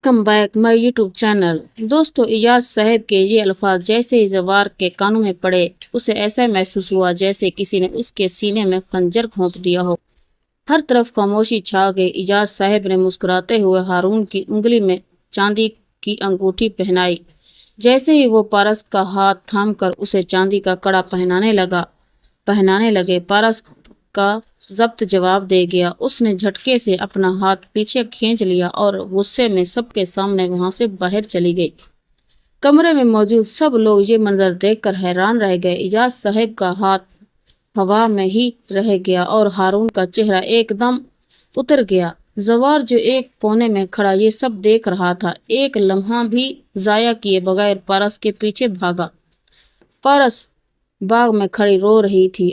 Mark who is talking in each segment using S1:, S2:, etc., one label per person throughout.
S1: Come back my YouTube channel. دوستو، اجاز صاحب کے یہ الفاظ جیسے ہی زوار کے کانوں میں پڑے، اسے ایسا محسوس ہوا جیسے کسی نے اس کے سینے میں خنجر گھونپ دیا ہو۔ ہر طرف خاموشی چھا گئی۔ اجاز صاحب نے مسکراتے ہوئے ہارون کی انگلی میں چاندی کی انگوٹھی پہنائی۔ جیسے ہی وہ پارس کا ہاتھ تھام کر اسے چاندی کا کڑا پہنانے لگے، پارس کا ضبط جواب دے گیا۔ اس نے جھٹکے سے اپنا ہاتھ پیچھے کھینچ لیا اور غصے میں سب کے سامنے وہاں سے باہر چلی گئی۔ کمرے میں موجود سب لوگ یہ منظر دیکھ کر حیران رہ گئے۔ اجاز صاحب کا ہاتھ ہوا میں ہی رہ گیا اور ہارون کا چہرہ ایک دم اتر گیا۔ زوار جو ایک کونے میں کھڑا یہ سب دیکھ رہا تھا، ایک لمحہ بھی ضائع کیے بغیر پارس کے پیچھے بھاگا۔ پارس باغ میں کھڑی رو رہی تھی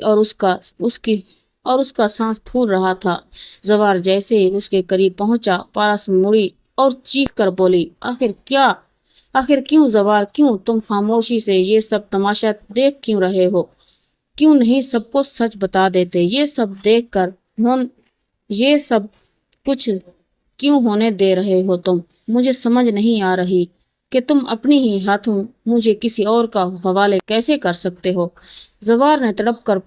S1: اور اس کا سانس پھول رہا تھا۔ زوار جیسے ہی اس کے قریب پہنچا، پارس مڑی اور چیخ کر بولی، آخر کیوں زوار، کیوں تم خاموشی سے یہ سب تماشا دیکھ کیوں رہے ہو؟ کیوں نہیں سب کو سچ بتا دیتے؟ یہ سب کچھ کیوں ہونے دے رہے ہو تم؟ مجھے سمجھ نہیں آ رہی کہ تم اپنی ہی ہاتھوں مجھے کسی اور کا حوالے کیسے کر سکتے ہو؟ زوار نے تڑپ کر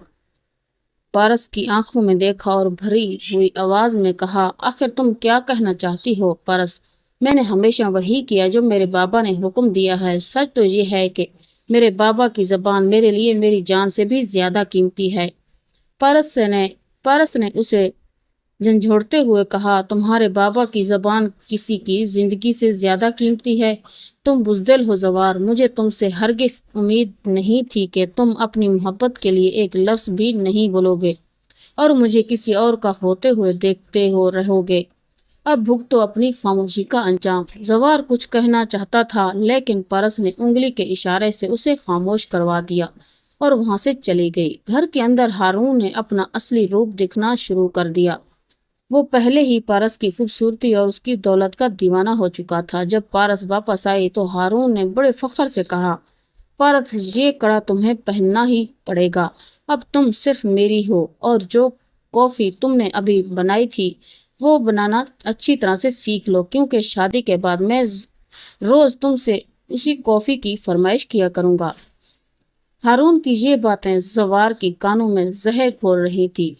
S1: پارس کی آنکھوں میں دیکھا اور بھری ہوئی آواز میں کہا، آخر تم کیا کہنا چاہتی ہو پارس؟ میں نے ہمیشہ وہی کیا جو میرے بابا نے حکم دیا ہے۔ سچ تو یہ ہے کہ میرے بابا کی زبان میرے لیے میری جان سے بھی زیادہ قیمتی ہے۔ پارس نے اسے جھنجھوڑتے ہوئے کہا، تمہارے بابا کی زبان کسی کی زندگی سے زیادہ قیمتی ہے؟ تم بزدل ہو زوار، مجھے تم سے ہرگز امید نہیں تھی کہ تم اپنی محبت کے لیے ایک لفظ بھی نہیں بولو گے اور مجھے کسی اور کا ہوتے ہوئے دیکھتے ہو رہو گے۔ اب بھگتو اپنی خاموشی کا انجام۔ زوار کچھ کہنا چاہتا تھا لیکن پارس نے انگلی کے اشارے سے اسے خاموش کروا دیا اور وہاں سے چلی گئی۔ گھر کے اندر ہارون نے اپنا اصلی روپ دکھنا شروع کر دیا۔ وہ پہلے ہی پارس کی خوبصورتی اور اس کی دولت کا دیوانہ ہو چکا تھا۔ جب پارس واپس آئی تو ہارون نے بڑے فخر سے کہا، پارس، یہ کڑا تمہیں پہننا ہی پڑے گا۔ اب تم صرف میری ہو اور جو کافی تم نے ابھی بنائی تھی وہ بنانا اچھی طرح سے سیکھ لو، کیونکہ شادی کے بعد میں روز تم سے اسی کافی کی فرمائش کیا کروں گا۔ ہارون کی یہ باتیں زوار کی کانوں میں زہر گھول رہی تھی۔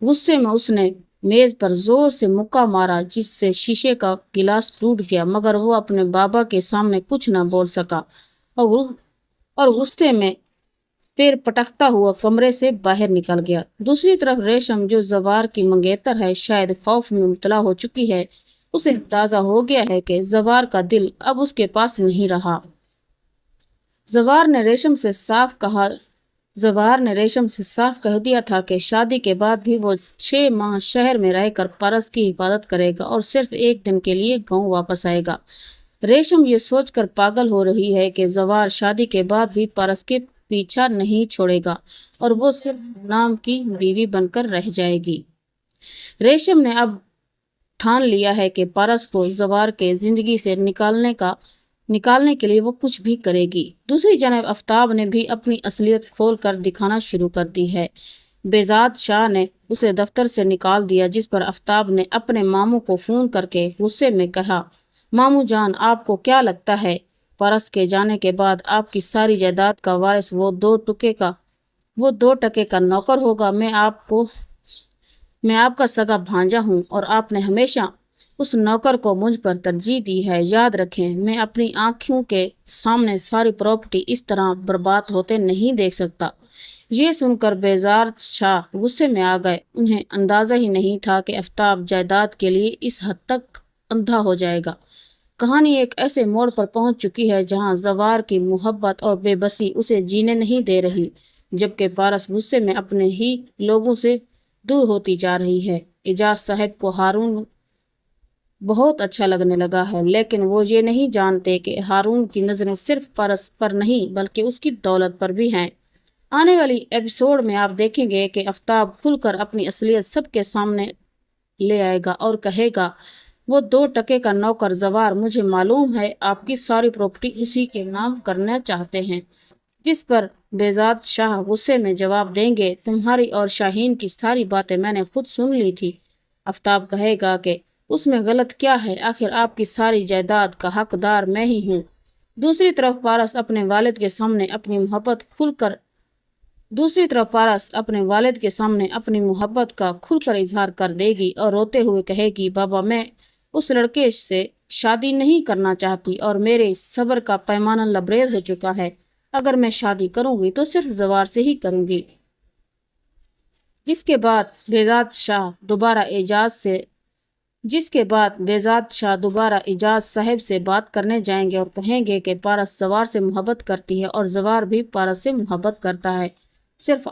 S1: غصے میں اس نے میز پر زور سے مکہ مارا جس سے شیشے کا گلاس ٹوٹ گیا، مگر وہ اپنے بابا کے سامنے کچھ نہ بول سکا اور غصے میں پیر پٹکتا ہوا کمرے سے باہر نکل گیا۔ دوسری طرف ریشم، جو زوار کی منگیتر ہے، شاید خوف میں مبتلا ہو چکی ہے۔ اسے اندازہ ہو گیا ہے کہ زوار کا دل اب اس کے پاس نہیں رہا۔ زوار نے ریشم سے صاف کہہ دیا تھا کہ شادی کے بعد بھی وہ 6 ماہ شہر میں رہ کر پارس کی حفاظت کرے گا اور صرف ایک دن کے لیے گاؤں واپس آئے گا۔ ریشم یہ سوچ کر پاگل ہو رہی ہے کہ زوار شادی کے بعد بھی پارس کے پیچھا نہیں چھوڑے گا اور وہ صرف نام کی بیوی بن کر رہ جائے گی۔ ریشم نے اب ٹھان لیا ہے کہ پارس کو زوار کے زندگی سے نکالنے کے لیے وہ کچھ بھی کرے گی۔ دوسری جانب آفتاب نے بھی اپنی اصلیت کھول کر دکھانا شروع کر دی ہے۔ بہزاد شاہ نے اسے دفتر سے نکال دیا، جس پر آفتاب نے اپنے ماموں کو فون کر کے غصے میں کہا، ماموں جان، آپ کو کیا لگتا ہے پارس کے جانے کے بعد آپ کی ساری جائیداد کا وارث وہ 2 ٹکے کا نوکر ہوگا؟ میں آپ کا سگا بھانجا ہوں اور آپ نے ہمیشہ اس نوکر کو مجھ پر ترجیح دی ہے۔ یاد رکھیں، میں اپنی آنکھوں کے سامنے ساری پراپرٹی اس طرح برباد ہوتے نہیں دیکھ سکتا۔ یہ سن کر بہزاد شاہ غصے میں آ گئے۔ انہیں اندازہ ہی نہیں تھا کہ آفتاب جائیداد کے لیے اس حد تک اندھا ہو جائے گا۔ کہانی ایک ایسے موڑ پر پہنچ چکی ہے جہاں زوار کی محبت اور بے بسی اسے جینے نہیں دے رہی، جبکہ پارس غصے میں اپنے ہی لوگوں سے دور ہوتی جا رہی ہے۔ اجاز صاحب کو ہارون بہت اچھا لگنے لگا ہے، لیکن وہ یہ نہیں جانتے کہ ہارون کی نظریں صرف پارس پر نہیں بلکہ اس کی دولت پر بھی ہیں۔ آنے والی ایپیسوڈ میں آپ دیکھیں گے کہ آفتاب کھل کر اپنی اصلیت سب کے سامنے لے آئے گا اور کہے گا، وہ 2 ٹکے کا نوکر زوار، مجھے معلوم ہے آپ کی ساری پراپرٹی اسی کے نام کرنا چاہتے ہیں۔ جس پر بہزاد شاہ غصے میں جواب دیں گے، تمہاری اور شاہین کی ساری باتیں میں نے خود سن لی تھی۔ آفتاب کہے گا کہ اس میں غلط کیا ہے؟ آخر آپ کی ساری جائیداد کا حقدار میں ہی ہوں۔ دوسری طرف پارس اپنے والد کے سامنے اپنی محبت کا کھل کر اظہار کر دے گی اور روتے ہوئے کہے گی، بابا میں اس لڑکے سے شادی نہیں کرنا چاہتی اور میرے صبر کا پیمانہ لبریز ہو چکا ہے۔ اگر میں شادی کروں گی تو صرف زوار سے ہی کروں گی۔ جس کے بعد بہزاد شاہ دوبارہ اعجاز صاحب سے بات کرنے جائیں گے اور کہیں گے کہ پارس زوار سے محبت کرتی ہے اور زوار بھی پارس سے محبت کرتا ہے۔ صرف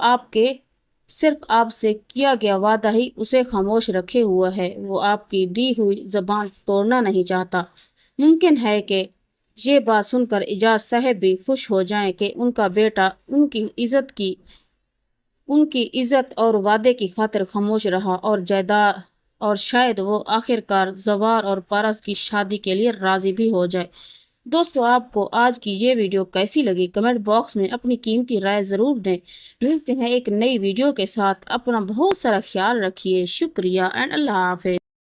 S1: آپ سے کیا گیا وعدہ ہی اسے خاموش رکھے ہوا ہے۔ وہ آپ کی دی ہوئی زبان توڑنا نہیں چاہتا۔ ممکن ہے کہ یہ بات سن کر اعجاز صاحب بھی خوش ہو جائیں کہ ان کا بیٹا ان کی عزت اور وعدے کی خاطر خاموش رہا، اور شاید وہ آخرکار زوار اور پارس کی شادی کے لیے راضی بھی ہو جائے۔ دوستو، آپ کو آج کی یہ ویڈیو کیسی لگی؟ کمنٹ باکس میں اپنی قیمتی رائے ضرور دیں۔ ملتے ہیں ایک نئی ویڈیو کے ساتھ۔ اپنا بہت سارا خیال رکھیے۔ شکریہ اینڈ اللہ حافظ۔